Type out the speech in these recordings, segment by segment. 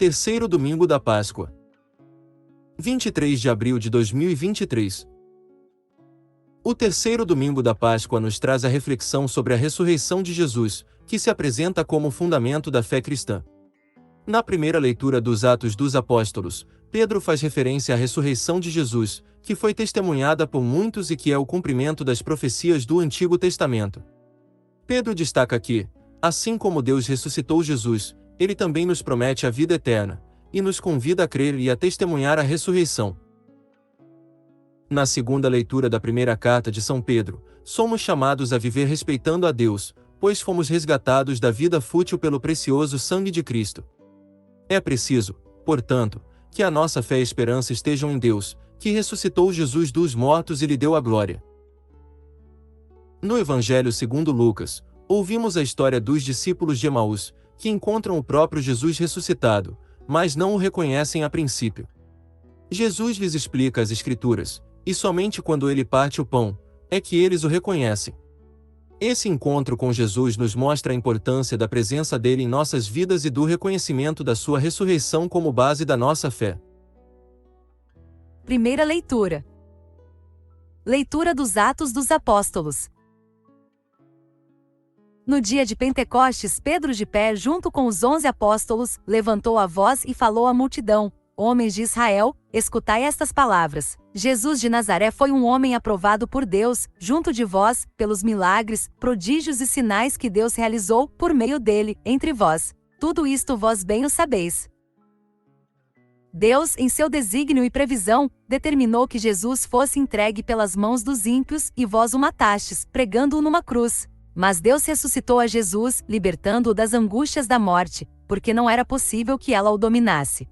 Terceiro domingo da Páscoa. 23 de abril de 2023. O terceiro domingo da Páscoa nos traz a reflexão sobre a ressurreição de Jesus, que se apresenta como o fundamento da fé cristã. Na primeira leitura dos Atos dos Apóstolos, Pedro faz referência à ressurreição de Jesus, que foi testemunhada por muitos e que é o cumprimento das profecias do Antigo Testamento. Pedro destaca que, assim como Deus ressuscitou Jesus, Ele também nos promete a vida eterna, e nos convida a crer e a testemunhar a ressurreição. Na segunda leitura da primeira carta de São Pedro, somos chamados a viver respeitando a Deus, pois fomos resgatados da vida fútil pelo precioso sangue de Cristo. É preciso, portanto, que a nossa fé e esperança estejam em Deus, que ressuscitou Jesus dos mortos e lhe deu a glória. No Evangelho segundo Lucas, ouvimos a história dos discípulos de Emaús, que encontram o próprio Jesus ressuscitado, mas não o reconhecem a princípio. Jesus lhes explica as Escrituras, e somente quando ele parte o pão, é que eles o reconhecem. Esse encontro com Jesus nos mostra a importância da presença dele em nossas vidas e do reconhecimento da sua ressurreição como base da nossa fé. Primeira leitura. Leitura dos Atos dos Apóstolos. No dia de Pentecostes, Pedro, de pé junto com os 11 apóstolos, levantou a voz e falou à multidão: Homens de Israel, escutai estas palavras. Jesus de Nazaré foi um homem aprovado por Deus, junto de vós, pelos milagres, prodígios e sinais que Deus realizou, por meio dele, entre vós. Tudo isto vós bem o sabeis. Deus, em seu desígnio e previsão, determinou que Jesus fosse entregue pelas mãos dos ímpios, e vós o matastes, pregando-o numa cruz. Mas Deus ressuscitou a Jesus, libertando-o das angústias da morte, porque não era possível que ela o dominasse.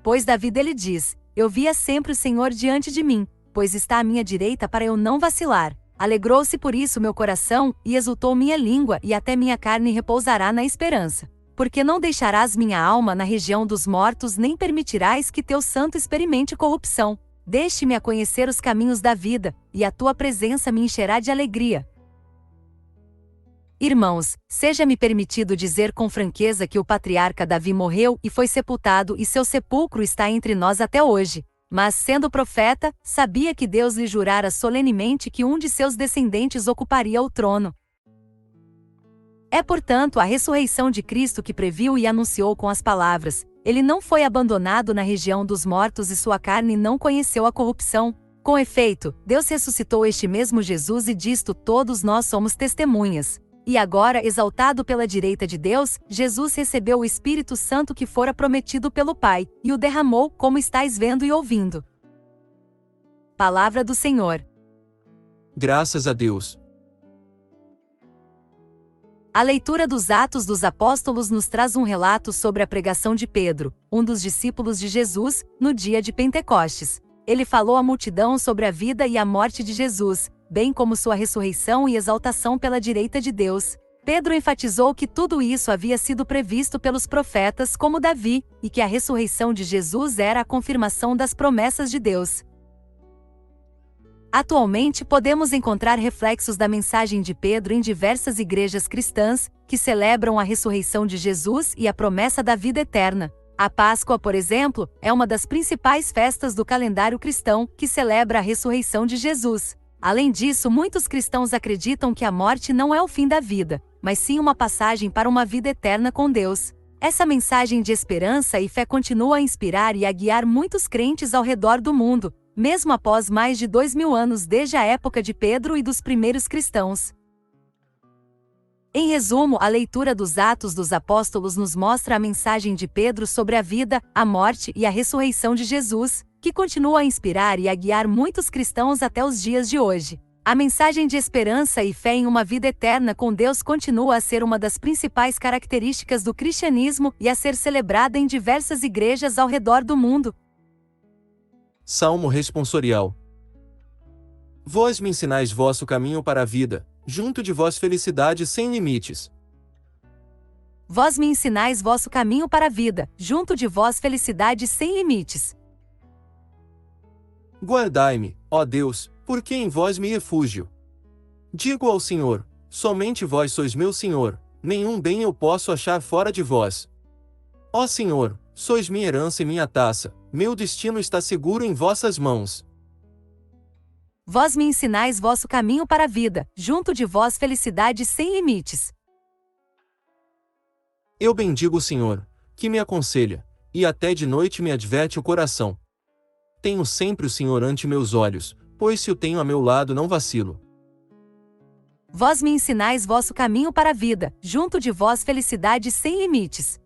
Pois Davi dele diz: Eu via sempre o Senhor diante de mim, pois está à minha direita para eu não vacilar. Alegrou-se por isso meu coração, e exultou minha língua, e até minha carne repousará na esperança. Porque não deixarás minha alma na região dos mortos, nem permitirás que teu santo experimente corrupção. Deixe-me a conhecer os caminhos da vida, e a tua presença me encherá de alegria. Irmãos, seja-me permitido dizer com franqueza que o patriarca Davi morreu e foi sepultado, e seu sepulcro está entre nós até hoje. Mas, sendo profeta, sabia que Deus lhe jurara solenemente que um de seus descendentes ocuparia o trono. É, portanto, a ressurreição de Cristo que previu e anunciou com as palavras: Ele não foi abandonado na região dos mortos e sua carne não conheceu a corrupção. Com efeito, Deus ressuscitou este mesmo Jesus e disto todos nós somos testemunhas. E agora, exaltado pela direita de Deus, Jesus recebeu o Espírito Santo que fora prometido pelo Pai, e o derramou, como estáis vendo e ouvindo. Palavra do Senhor. Graças a Deus. A leitura dos Atos dos Apóstolos nos traz um relato sobre a pregação de Pedro, um dos discípulos de Jesus, no dia de Pentecostes. Ele falou à multidão sobre a vida e a morte de Jesus, bem como sua ressurreição e exaltação pela direita de Deus. Pedro enfatizou que tudo isso havia sido previsto pelos profetas como Davi, e que a ressurreição de Jesus era a confirmação das promessas de Deus. Atualmente podemos encontrar reflexos da mensagem de Pedro em diversas igrejas cristãs, que celebram a ressurreição de Jesus e a promessa da vida eterna. A Páscoa, por exemplo, é uma das principais festas do calendário cristão, que celebra a ressurreição de Jesus. Além disso, muitos cristãos acreditam que a morte não é o fim da vida, mas sim uma passagem para uma vida eterna com Deus. Essa mensagem de esperança e fé continua a inspirar e a guiar muitos crentes ao redor do mundo, mesmo após mais de 2000 anos desde a época de Pedro e dos primeiros cristãos. Em resumo, a leitura dos Atos dos Apóstolos nos mostra a mensagem de Pedro sobre a vida, a morte e a ressurreição de Jesus, que continua a inspirar e a guiar muitos cristãos até os dias de hoje. A mensagem de esperança e fé em uma vida eterna com Deus continua a ser uma das principais características do cristianismo e a ser celebrada em diversas igrejas ao redor do mundo. Salmo responsorial. Vós me ensinais vosso caminho para a vida, junto de vós felicidade sem limites. Vós me ensinais vosso caminho para a vida, junto de vós felicidade sem limites. Guardai-me, ó Deus, porque em vós me refúgio. Digo ao Senhor: somente vós sois meu Senhor, nenhum bem eu posso achar fora de vós. Ó Senhor, sois minha herança e minha taça, meu destino está seguro em vossas mãos. Vós me ensinais vosso caminho para a vida, junto de vós felicidade sem limites. Eu bendigo o Senhor, que me aconselha, e até de noite me adverte o coração. Tenho sempre o Senhor ante meus olhos, pois se o tenho a meu lado não vacilo. Vós me ensinais vosso caminho para a vida, junto de vós felicidade sem limites.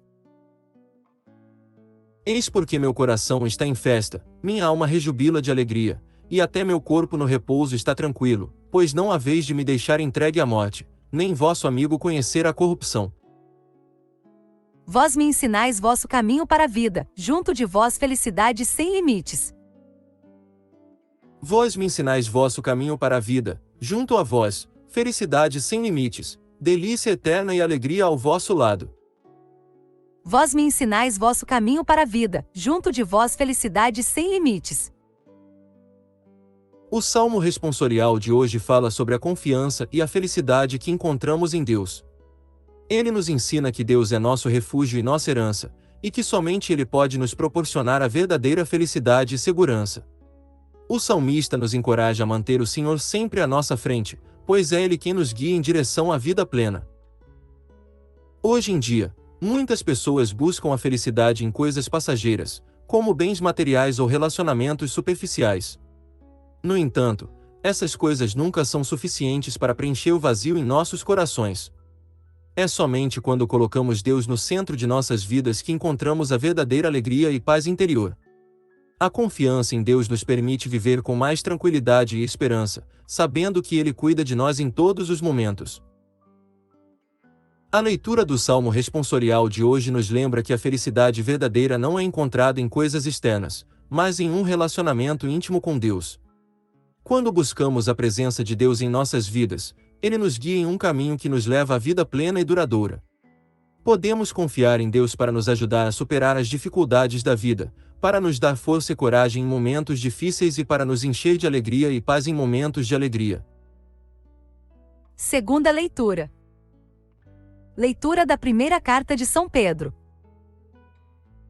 Eis porque meu coração está em festa, minha alma rejubila de alegria, e até meu corpo no repouso está tranquilo, pois não haveis de me deixar entregue à morte, nem vosso amigo conhecer a corrupção. Vós me ensinais vosso caminho para a vida, junto de vós felicidade sem limites. Vós me ensinais vosso caminho para a vida, junto a vós, felicidade sem limites, delícia eterna e alegria ao vosso lado. Vós me ensinais vosso caminho para a vida, junto de vós felicidade sem limites. O Salmo responsorial de hoje fala sobre a confiança e a felicidade que encontramos em Deus. Ele nos ensina que Deus é nosso refúgio e nossa herança, e que somente Ele pode nos proporcionar a verdadeira felicidade e segurança. O salmista nos encoraja a manter o Senhor sempre à nossa frente, pois é Ele quem nos guia em direção à vida plena. Hoje em dia, muitas pessoas buscam a felicidade em coisas passageiras, como bens materiais ou relacionamentos superficiais. No entanto, essas coisas nunca são suficientes para preencher o vazio em nossos corações. É somente quando colocamos Deus no centro de nossas vidas que encontramos a verdadeira alegria e paz interior. A confiança em Deus nos permite viver com mais tranquilidade e esperança, sabendo que Ele cuida de nós em todos os momentos. A leitura do Salmo responsorial de hoje nos lembra que a felicidade verdadeira não é encontrada em coisas externas, mas em um relacionamento íntimo com Deus. Quando buscamos a presença de Deus em nossas vidas, Ele nos guia em um caminho que nos leva à vida plena e duradoura. Podemos confiar em Deus para nos ajudar a superar as dificuldades da vida, para nos dar força e coragem em momentos difíceis e para nos encher de alegria e paz em momentos de alegria. Segunda leitura. Leitura da primeira carta de São Pedro.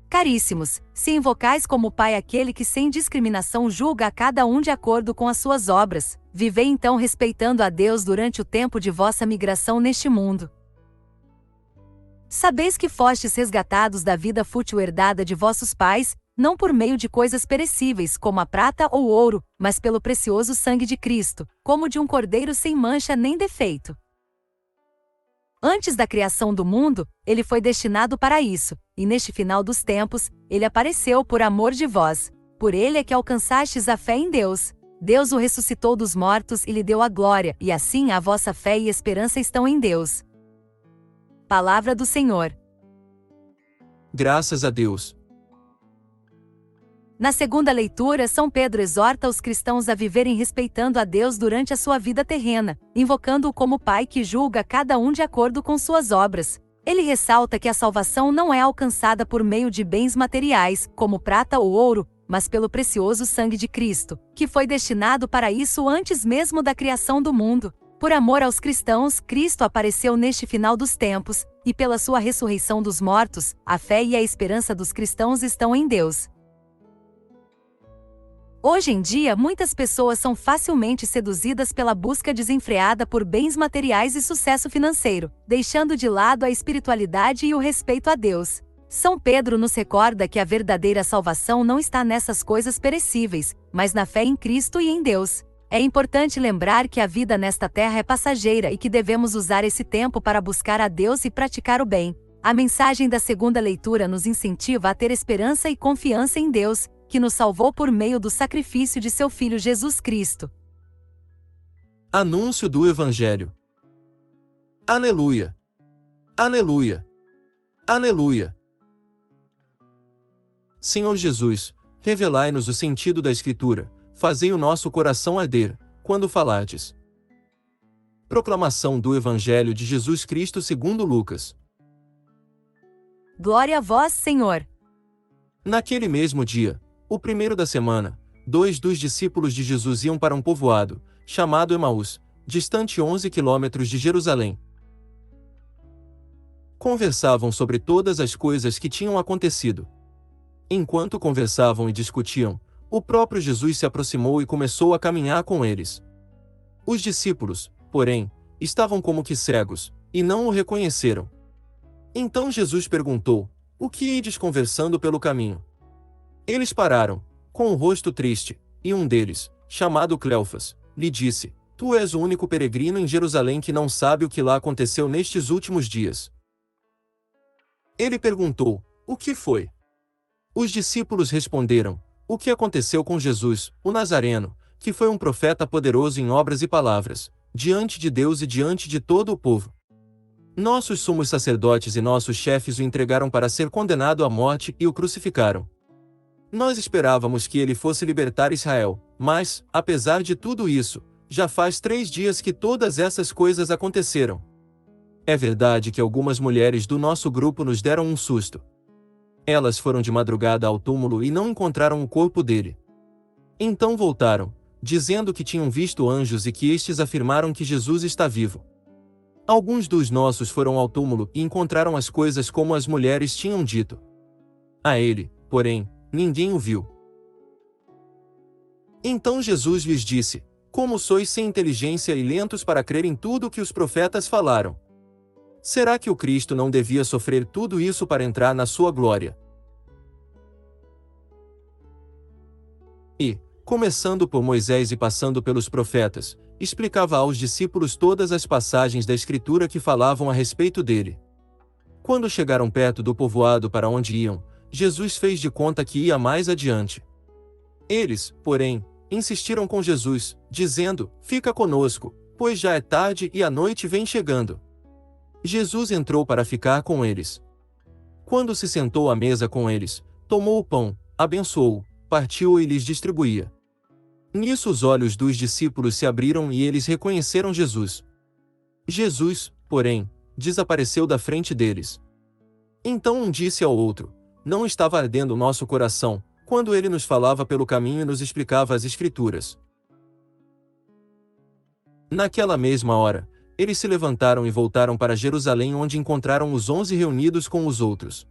Caríssimos, se invocais como Pai aquele que sem discriminação julga a cada um de acordo com as suas obras, vivei então respeitando a Deus durante o tempo de vossa migração neste mundo. Sabeis que fostes resgatados da vida fútil herdada de vossos pais, não por meio de coisas perecíveis como a prata ou ouro, mas pelo precioso sangue de Cristo, como de um cordeiro sem mancha nem defeito. Antes da criação do mundo, ele foi destinado para isso, e neste final dos tempos, ele apareceu por amor de vós. Por ele é que alcançastes a fé em Deus. Deus o ressuscitou dos mortos e lhe deu a glória, e assim a vossa fé e esperança estão em Deus. Palavra do Senhor. Graças a Deus. Na segunda leitura, São Pedro exorta os cristãos a viverem respeitando a Deus durante a sua vida terrena, invocando-o como Pai que julga cada um de acordo com suas obras. Ele ressalta que a salvação não é alcançada por meio de bens materiais, como prata ou ouro, mas pelo precioso sangue de Cristo, que foi destinado para isso antes mesmo da criação do mundo. Por amor aos cristãos, Cristo apareceu neste final dos tempos, e pela sua ressurreição dos mortos, a fé e a esperança dos cristãos estão em Deus. Hoje em dia, muitas pessoas são facilmente seduzidas pela busca desenfreada por bens materiais e sucesso financeiro, deixando de lado a espiritualidade e o respeito a Deus. São Pedro nos recorda que a verdadeira salvação não está nessas coisas perecíveis, mas na fé em Cristo e em Deus. É importante lembrar que a vida nesta terra é passageira e que devemos usar esse tempo para buscar a Deus e praticar o bem. A mensagem da segunda leitura nos incentiva a ter esperança e confiança em Deus, que nos salvou por meio do sacrifício de seu Filho Jesus Cristo. Anúncio do Evangelho. Aleluia! Aleluia! Aleluia! Senhor Jesus, revelai-nos o sentido da Escritura, fazei o nosso coração arder, quando falardes. Proclamação do Evangelho de Jesus Cristo segundo Lucas. Glória a vós, Senhor! Naquele mesmo dia, o primeiro da semana, 2 dos discípulos de Jesus iam para um povoado, chamado Emaús, distante 11 quilômetros de Jerusalém. Conversavam sobre todas as coisas que tinham acontecido. Enquanto conversavam e discutiam, o próprio Jesus se aproximou e começou a caminhar com eles. Os discípulos, porém, estavam como que cegos, e não o reconheceram. Então Jesus perguntou: "O que ides conversando pelo caminho?" Eles pararam, com o rosto triste, e um deles, chamado Cleofas, lhe disse: "Tu és o único peregrino em Jerusalém que não sabe o que lá aconteceu nestes últimos dias." Ele perguntou: "O que foi?" Os discípulos responderam: "O que aconteceu com Jesus, o Nazareno, que foi um profeta poderoso em obras e palavras, diante de Deus e diante de todo o povo. Nossos sumos sacerdotes e nossos chefes o entregaram para ser condenado à morte e o crucificaram. Nós esperávamos que ele fosse libertar Israel, mas, apesar de tudo isso, já faz 3 dias que todas essas coisas aconteceram. É verdade que algumas mulheres do nosso grupo nos deram um susto. Elas foram de madrugada ao túmulo e não encontraram o corpo dele. Então voltaram, dizendo que tinham visto anjos e que estes afirmaram que Jesus está vivo. Alguns dos nossos foram ao túmulo e encontraram as coisas como as mulheres tinham dito. A ele, porém, ninguém o viu." Então Jesus lhes disse: "Como sois sem inteligência e lentos para crer em tudo o que os profetas falaram? Será que o Cristo não devia sofrer tudo isso para entrar na sua glória?" E, começando por Moisés e passando pelos profetas, explicava aos discípulos todas as passagens da Escritura que falavam a respeito dele. Quando chegaram perto do povoado para onde iam, Jesus fez de conta que ia mais adiante. Eles, porém, insistiram com Jesus, dizendo: "Fica conosco, pois já é tarde e a noite vem chegando." Jesus entrou para ficar com eles. Quando se sentou à mesa com eles, tomou o pão, abençoou-o, partiu-o e lhes distribuía. Nisso os olhos dos discípulos se abriram e eles reconheceram Jesus. Jesus, porém, desapareceu da frente deles. Então um disse ao outro: "Não estava ardendo o nosso coração, quando ele nos falava pelo caminho e nos explicava as Escrituras?" Naquela mesma hora, eles se levantaram e voltaram para Jerusalém, onde encontraram os 11 reunidos com os outros.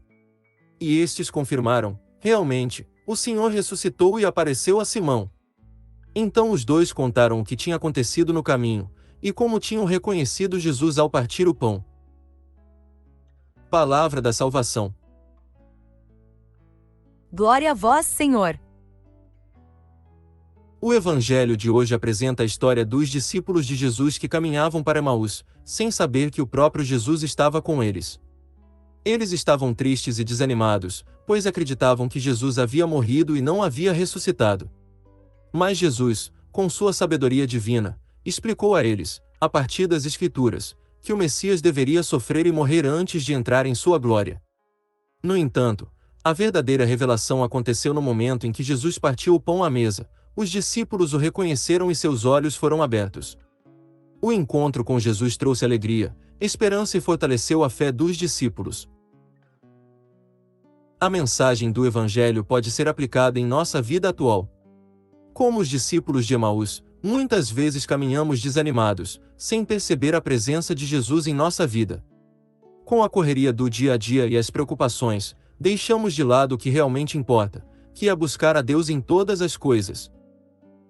E estes confirmaram: "Realmente, o Senhor ressuscitou e apareceu a Simão." Então os dois contaram o que tinha acontecido no caminho, e como tinham reconhecido Jesus ao partir o pão. Palavra da salvação. Glória a vós, Senhor. O Evangelho de hoje apresenta a história dos discípulos de Jesus que caminhavam para Emaús, sem saber que o próprio Jesus estava com eles. Eles estavam tristes e desanimados, pois acreditavam que Jesus havia morrido e não havia ressuscitado. Mas Jesus, com sua sabedoria divina, explicou a eles, a partir das Escrituras, que o Messias deveria sofrer e morrer antes de entrar em sua glória. No entanto, a verdadeira revelação aconteceu no momento em que Jesus partiu o pão à mesa. Os discípulos o reconheceram e seus olhos foram abertos. O encontro com Jesus trouxe alegria, esperança e fortaleceu a fé dos discípulos. A mensagem do Evangelho pode ser aplicada em nossa vida atual. Como os discípulos de Emaús, muitas vezes caminhamos desanimados, sem perceber a presença de Jesus em nossa vida. Com a correria do dia a dia e as preocupações, deixamos de lado o que realmente importa, que é buscar a Deus em todas as coisas.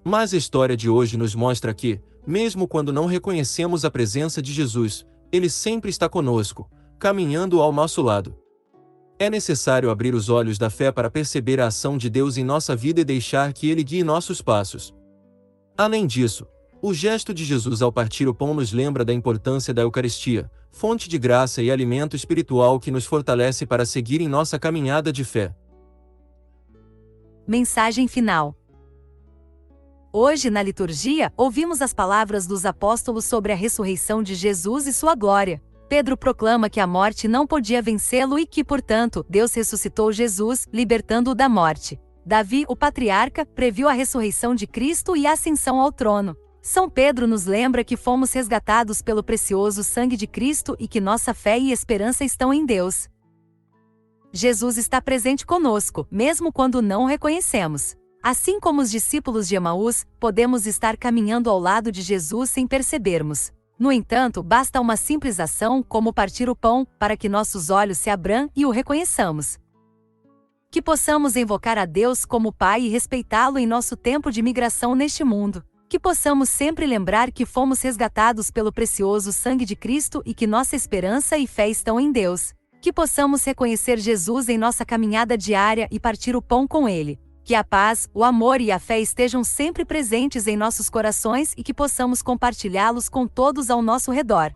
Mas a história de hoje nos mostra que, mesmo quando não reconhecemos a presença de Jesus, Ele sempre está conosco, caminhando ao nosso lado. É necessário abrir os olhos da fé para perceber a ação de Deus em nossa vida e deixar que Ele guie nossos passos. Além disso, o gesto de Jesus ao partir o pão nos lembra da importância da Eucaristia, fonte de graça e alimento espiritual que nos fortalece para seguir em nossa caminhada de fé. Mensagem final. Hoje, na liturgia, ouvimos as palavras dos apóstolos sobre a ressurreição de Jesus e sua glória. Pedro proclama que a morte não podia vencê-lo e que, portanto, Deus ressuscitou Jesus, libertando-o da morte. Davi, o patriarca, previu a ressurreição de Cristo e a ascensão ao trono. São Pedro nos lembra que fomos resgatados pelo precioso sangue de Cristo e que nossa fé e esperança estão em Deus. Jesus está presente conosco, mesmo quando não o reconhecemos. Assim como os discípulos de Emaús, podemos estar caminhando ao lado de Jesus sem percebermos. No entanto, basta uma simples ação como partir o pão para que nossos olhos se abram e o reconheçamos. Que possamos invocar a Deus como Pai e respeitá-lo em nosso tempo de migração neste mundo. Que possamos sempre lembrar que fomos resgatados pelo precioso sangue de Cristo e que nossa esperança e fé estão em Deus. Que possamos reconhecer Jesus em nossa caminhada diária e partir o pão com Ele. Que a paz, o amor e a fé estejam sempre presentes em nossos corações e que possamos compartilhá-los com todos ao nosso redor.